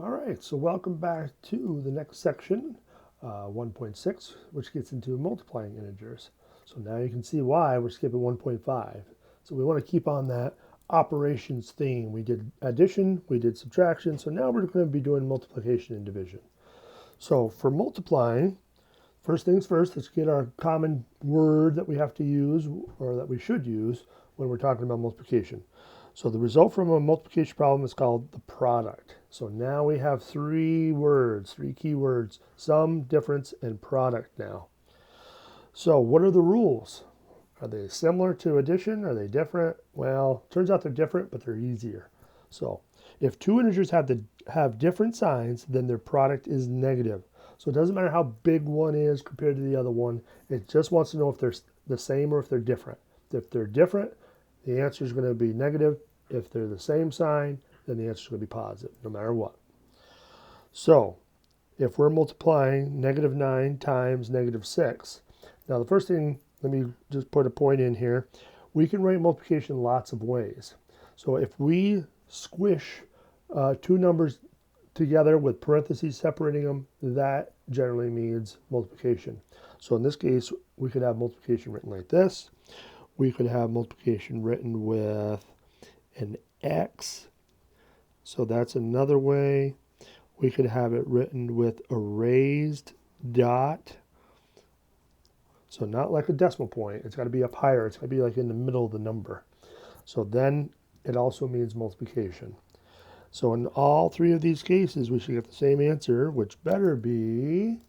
All right, so welcome back to the next section, 1.6, which gets into multiplying integers. So now you can see why we're skipping 1.5. So we want to keep on that operations theme. We did addition, we did subtraction, so now we're going to be doing multiplication and division. So for multiplying, first things first, let's get our common word that we have to use, or that we should use, when we're talking about multiplication. So the result from a multiplication problem is called the product. So now we have three words, three key words: sum, difference, and product now. So what are the rules? Are they similar to addition? Are they different? Well, turns out they're different, but they're easier. So if two integers have different signs, then their product is negative. So it doesn't matter how big one is compared to the other one. It just wants to know if they're the same or if they're different. If they're different, the answer is going to be negative. If they're the same sign, then the answer is going to be positive, no matter what. So if we're multiplying -9 times -6, now the first thing, let me just put a point in here. We can write multiplication lots of ways. So if we squish two numbers together with parentheses separating them, that generally means multiplication. So in this case, we could have multiplication written like this. We could have multiplication written with an X. So that's another way. We could have it written with a raised dot. So not like a decimal point. It's got to be up higher. It's got to be like in the middle of the number. So then it also means multiplication. So in all three of these cases, we should get the same answer, which better be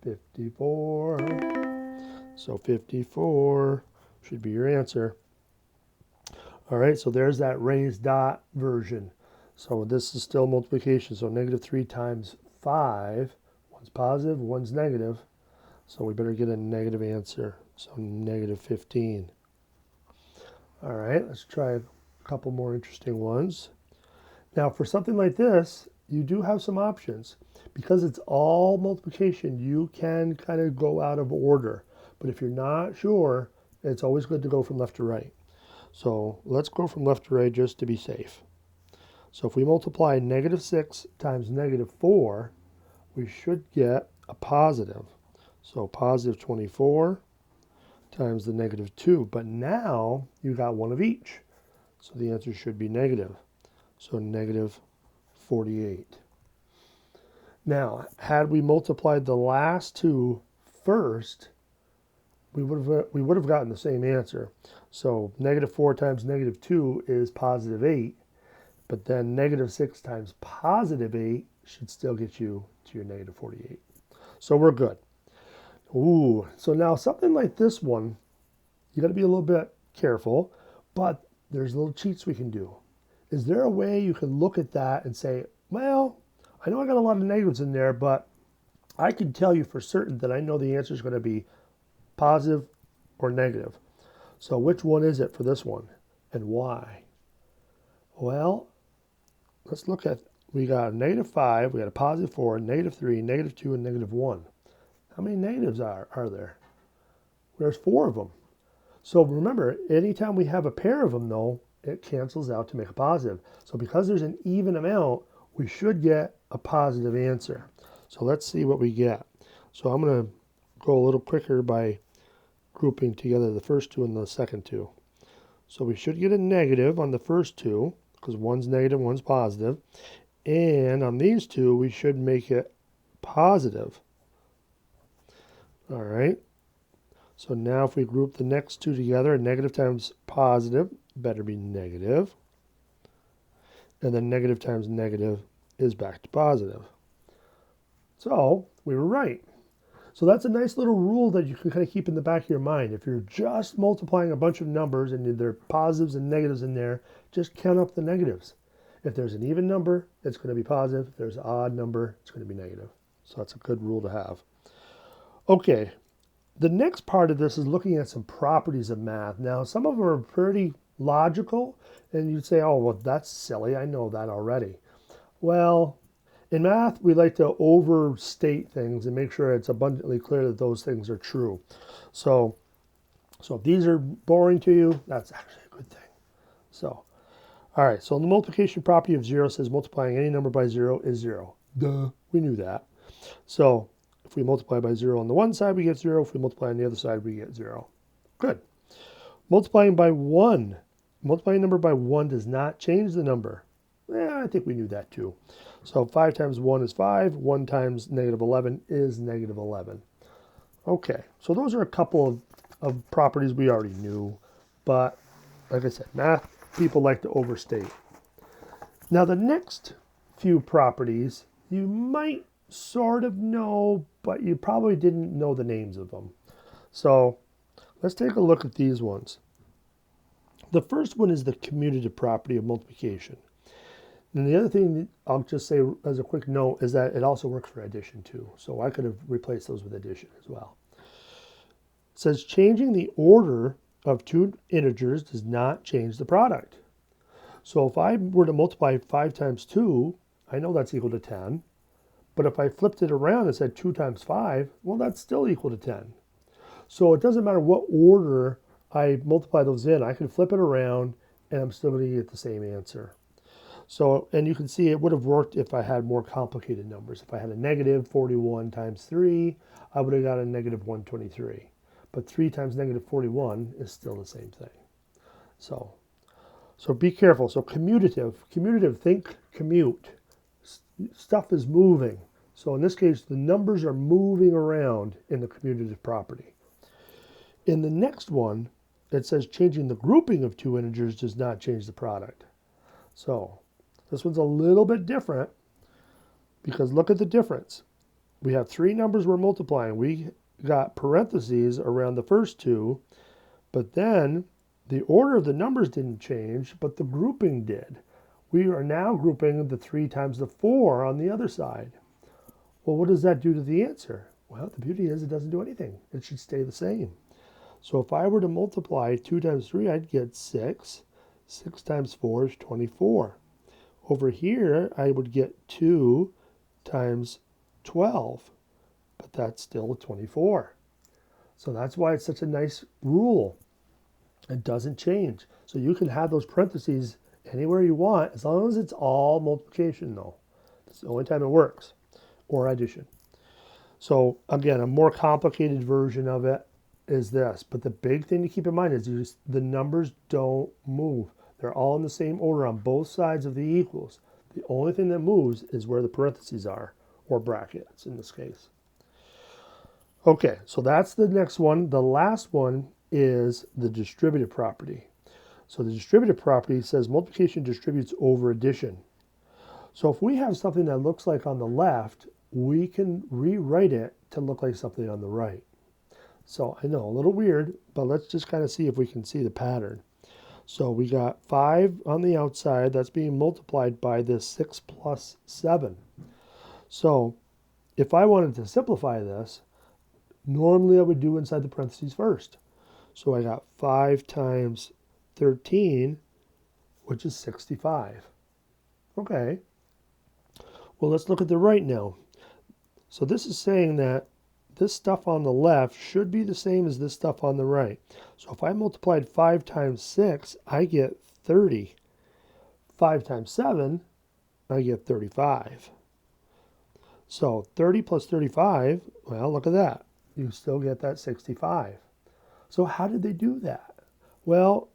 54. So 54 should be your answer. All right, so there's that raised dot version. So this is still multiplication. So -3 times 5, one's positive, one's negative. So we better get a negative answer. So -15. All right, let's try a couple more interesting ones. Now for something like this, you do have some options. Because it's all multiplication, you can kind of go out of order. But if you're not sure, it's always good to go from left to right. So let's go from left to right just to be safe. So if we multiply -6 times -4, we should get a positive. So positive 24 times the -2. But now you got one of each. So the answer should be negative. So -48. Now, had we multiplied the last two first, we would have gotten the same answer. So -4 times -2 is +8, but then -6 times +8 should still get you to your -48. So we're good. Ooh, so now something like this one, you got to be a little bit careful, but there's little cheats we can do. Is there a way you can look at that and say, well, I know I got a lot of negatives in there, but I can tell you for certain that I know the answer is going to be positive or negative. So which one is it for this one and why? Well, let's look at, we got a -5, we got a +4, -3, -2, and -1. How many negatives are there? There's 4 of them. So remember, anytime we have a pair of them though, it cancels out to make a positive. So because there's an even amount, we should get a positive answer. So let's see what we get. So I'm going to go a little quicker by grouping together the first two and the second two. So we should get a negative on the first two, because one's negative, one's positive. And on these two, we should make it positive. All right. So now if we group the next two together, negative times positive better be negative. And then negative times negative is back to positive. So we were right. So that's a nice little rule that you can kind of keep in the back of your mind. If you're just multiplying a bunch of numbers and there are positives and negatives in there, just count up the negatives. If there's an even number, it's going to be positive. If there's an odd number, it's going to be negative. So that's a good rule to have. Okay, the next part of this is looking at some properties of math. Now, some of them are pretty logical, and you'd say, oh, well, that's silly. I know that already. Well, in math, we like to overstate things and make sure it's abundantly clear that those things are true. So if these are boring to you, that's actually a good thing. So All right, so the multiplication property of 0 says multiplying any number by 0 is 0. Duh, we knew that. So if we multiply by 0 on the one side, we get 0. If we multiply on the other side, we get 0. Good. Multiplying by 1. Multiplying a number by 1 does not change the number. I think we knew that too. So 5 times 1 is 5. 1 times negative 11 is negative 11. Okay, so those are a couple of properties we already knew. But like I said, math people like to overstate. Now the next few properties you might sort of know, but you probably didn't know the names of them. So let's take a look at these ones. The first one is the commutative property of multiplication. And the other thing I'll just say as a quick note is that it also works for addition too. So I could have replaced those with addition as well. It says changing the order of two integers does not change the product. So if I were to multiply 5 times 2, I know that's equal to 10. But if I flipped it around and said 2 times 5, well, that's still equal to 10. So it doesn't matter what order I multiply those in. I can flip it around and I'm still going to get the same answer. So, and you can see it would have worked if I had more complicated numbers. If I had a negative 41 times 3, I would have got a negative 123. But 3 times negative 41 is still the same thing. So be careful. So commutative, think commute. Stuff is moving. So in this case, the numbers are moving around in the commutative property. In the next one, it says changing the grouping of two integers does not change the product. So this one's a little bit different because look at the difference. We have three numbers we're multiplying. We got parentheses around the first two, but then the order of the numbers didn't change, but the grouping did. We are now grouping the 3 times the 4 on the other side. Well, what does that do to the answer? Well, the beauty is it doesn't do anything. It should stay the same. So if I were to multiply 2 times 3, I'd get 6. 6 times 4 is 24. Over here, I would get 2 times 12, but that's still 24. So that's why it's such a nice rule. It doesn't change. So you can have those parentheses anywhere you want, as long as it's all multiplication, though. That's the only time it works, or addition. So again, a more complicated version of it is this. But the big thing to keep in mind is the numbers don't move. They're all in the same order on both sides of the equals. The only thing that moves is where the parentheses are, or brackets in this case. Okay, so that's the next one. The last one is the distributive property. So the distributive property says multiplication distributes over addition. So if we have something that looks like on the left, we can rewrite it to look like something on the right. So I know, a little weird, but let's just kind of see if we can see the pattern. So we got 5 on the outside. That's being multiplied by this 6 plus 7. So if I wanted to simplify this, normally I would do inside the parentheses first. So I got 5 times 13, which is 65. Okay. Well, let's look at the right now. So this is saying that this stuff on the left should be the same as this stuff on the right. So if I multiplied 5 times 6, I get 30. 5 times 7, I get 35. So 30 plus 35, well, look at that. You still get that 65. So how did they do that? Well,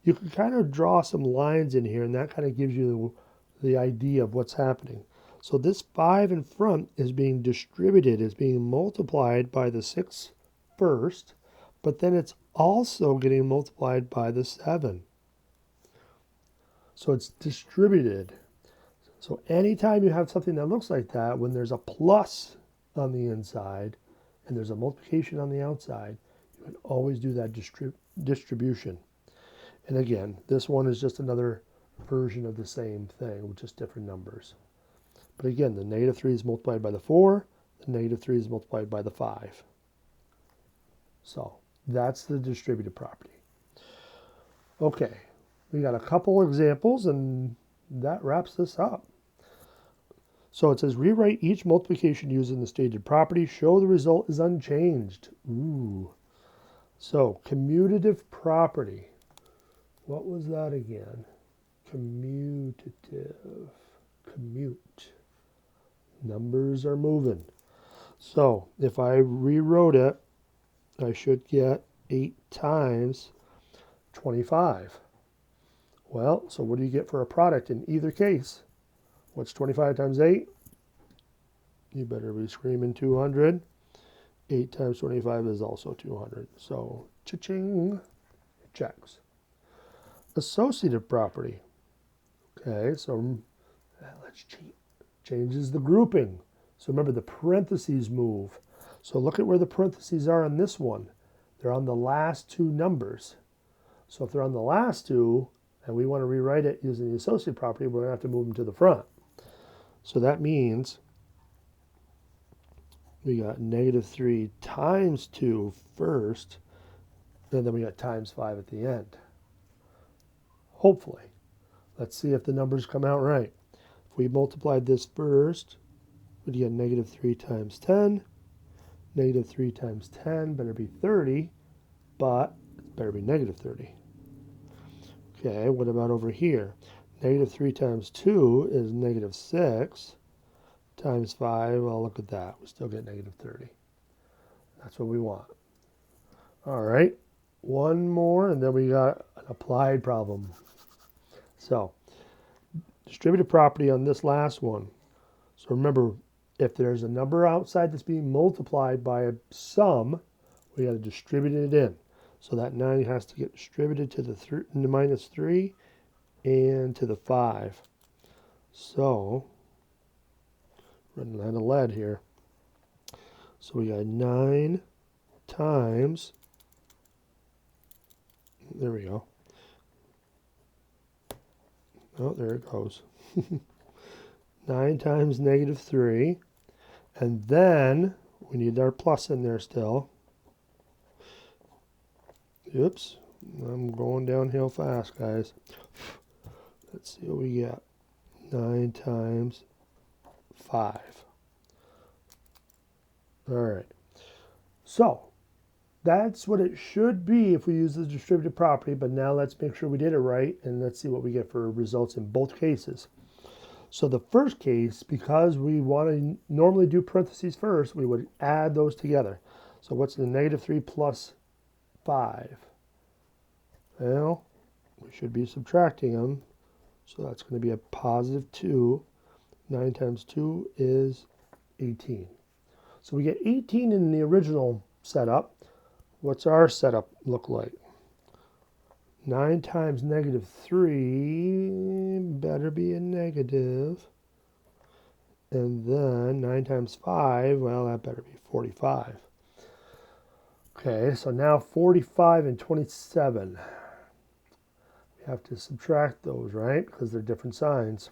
you can kind of draw some lines in here, and that kind of gives you the idea of what's happening. So this 5 in front is being distributed, is being multiplied by the 6 first, but then it's also getting multiplied by the 7. So it's distributed. So anytime you have something that looks like that, when there's a plus on the inside and there's a multiplication on the outside, you can always do that distribution. And again, this one is just another version of the same thing with just different numbers. But again, the negative 3 is multiplied by the 4. The negative 3 is multiplied by the 5. So that's the distributive property. Okay, we got a couple examples, and that wraps this up. So it says, rewrite each multiplication using the stated property. Show the result is unchanged. Ooh. So commutative property. What was that again? commutative, commute. Numbers are moving. So if I rewrote it, I should get 8 times 25. Well, so what do you get for a product in either case? What's 25 times 8? You better be screaming 200. 8 times 25 is also 200. So, cha-ching, checks. Associative property. Okay, so let's cheat. Changes the grouping. So remember, the parentheses move. So look at where the parentheses are on this one. They're on the last two numbers. So if they're on the last two, and we want to rewrite it using the associative property, we're going to have to move them to the front. So that means we got -3 times 2 first, and then we got times 5 at the end. Hopefully. Let's see if the numbers come out right. If we multiplied this first, we'd get -3 times 10. -3 times 10 better be 30, but it better be -30. Okay, what about over here? -3 times 2 is -6. Times 5, well, look at that. We still get -30. That's what we want. All right, one more, and then we got an applied problem. So, distributive property on this last one. So remember, if there's a number outside that's being multiplied by a sum, we got to distribute it in. So that 9 has to get distributed to the -3 and to the 5. So, running out of lead here. So we got 9 times, there we go. Oh, there it goes. 9 times -3. And then we need our plus in there still. Oops, I'm going downhill fast, guys. Let's see what we get. 9 times 5. All right. So that's what it should be if we use the distributive property, but now let's make sure we did it right, and let's see what we get for results in both cases. So the first case, because we want to normally do parentheses first, we would add those together. So what's the -3 plus 5? Well, we should be subtracting them. So that's going to be a +2. 9 times 2 is 18. So we get 18 in the original setup. What's our setup look like? 9 times -3 better be a negative. And then 9 times 5, well, that better be 45. Okay, so now 45 and 27. We have to subtract those, right? Because they're different signs.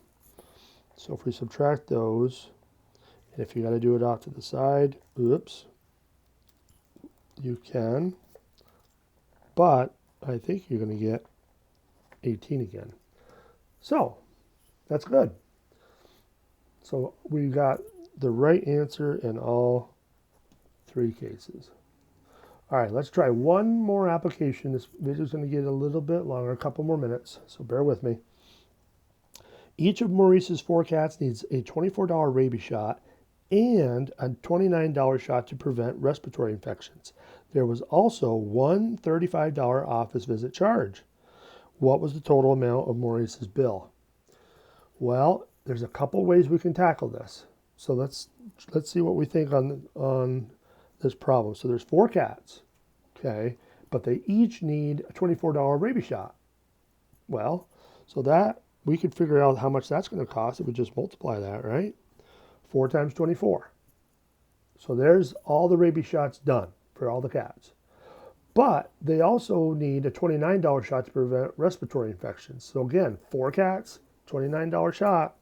So if we subtract those, and if you got to do it off to the side, oops, you can. But I think you're going to get 18 again. So that's good. So we got the right answer in all 3 cases. All right, let's try one more application. This video is going to get a little bit longer, a couple more minutes, so bear with me. Each of Maurice's 4 cats needs a $24 rabies shot and a $29 shot to prevent respiratory infections. There was also one $35 office visit charge. What was the total amount of Maurice's bill? Well, there's a couple ways we can tackle this. So let's see what we think on this problem. So there's 4 cats, okay, but they each need a $24 rabies shot. Well, so that we could figure out how much that's going to cost if we just multiply that, right? 4 times 24. So there's all the rabies shots done for all the cats. But they also need a $29 shot to prevent respiratory infections. So again, 4 cats, $29 shot.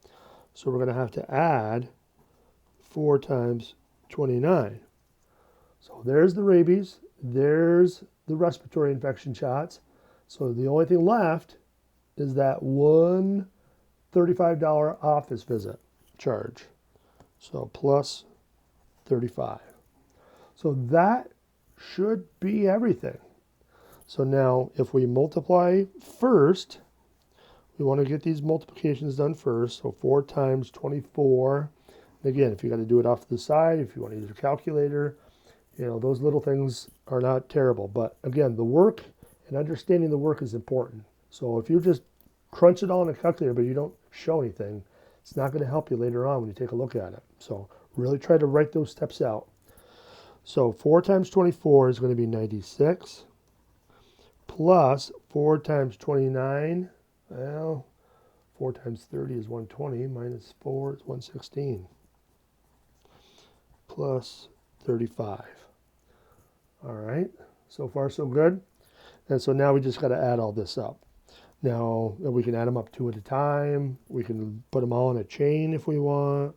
So we're going to have to add 4 times 29. So there's the rabies, there's the respiratory infection shots. So the only thing left is that one $35 office visit charge. So plus 35. So that should be everything. So now if we multiply first, we want to get these multiplications done first. So 4 times 24. Again, if you got to do it off to the side, if you want to use a calculator, those little things are not terrible. But again, the work and understanding the work is important. So if you just crunch it all in a calculator, but you don't show anything, it's not going to help you later on when you take a look at it. So really try to write those steps out. So 4 times 24 is going to be 96, plus 4 times 29, well, 4 times 30 is 120, minus 4 is 116, plus 35. All right, so far so good. And so now we just got to add all this up. Now we can add them up 2 at a time. We can put them all in a chain if we want.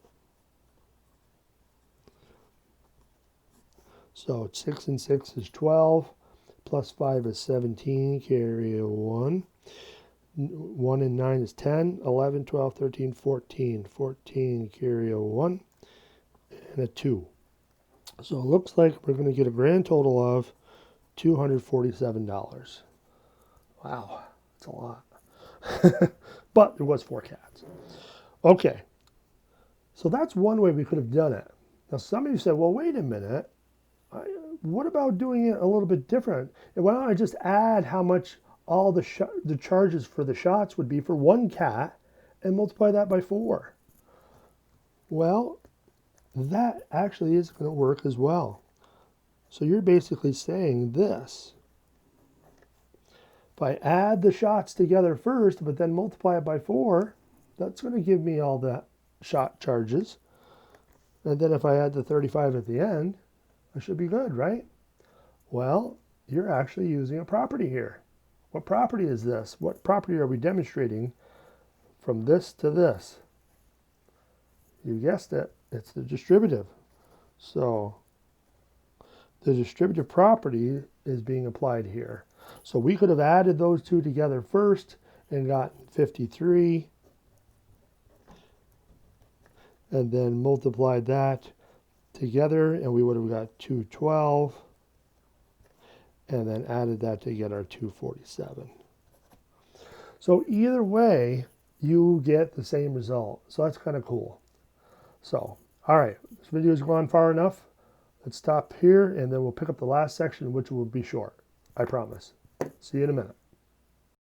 So 6 and 6 is 12, plus 5 is 17, carry a 1. 1 and 9 is 10, 11, 12, 13, 14. 14, carry a 1, and a 2. So it looks like we're going to get a grand total of $247. Wow, that's a lot. But there was 4 cats. Okay, so that's one way we could have done it. Now some of you said, well, wait a minute. What about doing it a little bit different? And why don't I just add how much all the charges for the shots would be for 1 cat and multiply that by 4? Well, that actually is going to work as well. So you're basically saying this. If I add the shots together first, but then multiply it by 4, that's going to give me all the shot charges. And then if I add the 35 at the end, I should be good, right? Well, you're actually using a property here. What property is this? What property are we demonstrating from this to this? You guessed it. It's the distributive. So the distributive property is being applied here. So we could have added those two together first and got 53, and then multiplied that together, and we would have got 212, and then added that to get our 247. So either way, you get the same result. So that's kind of cool. So, all right, this video has gone far enough. Let's stop here, and then we'll pick up the last section, which will be short. I promise. See you in a minute.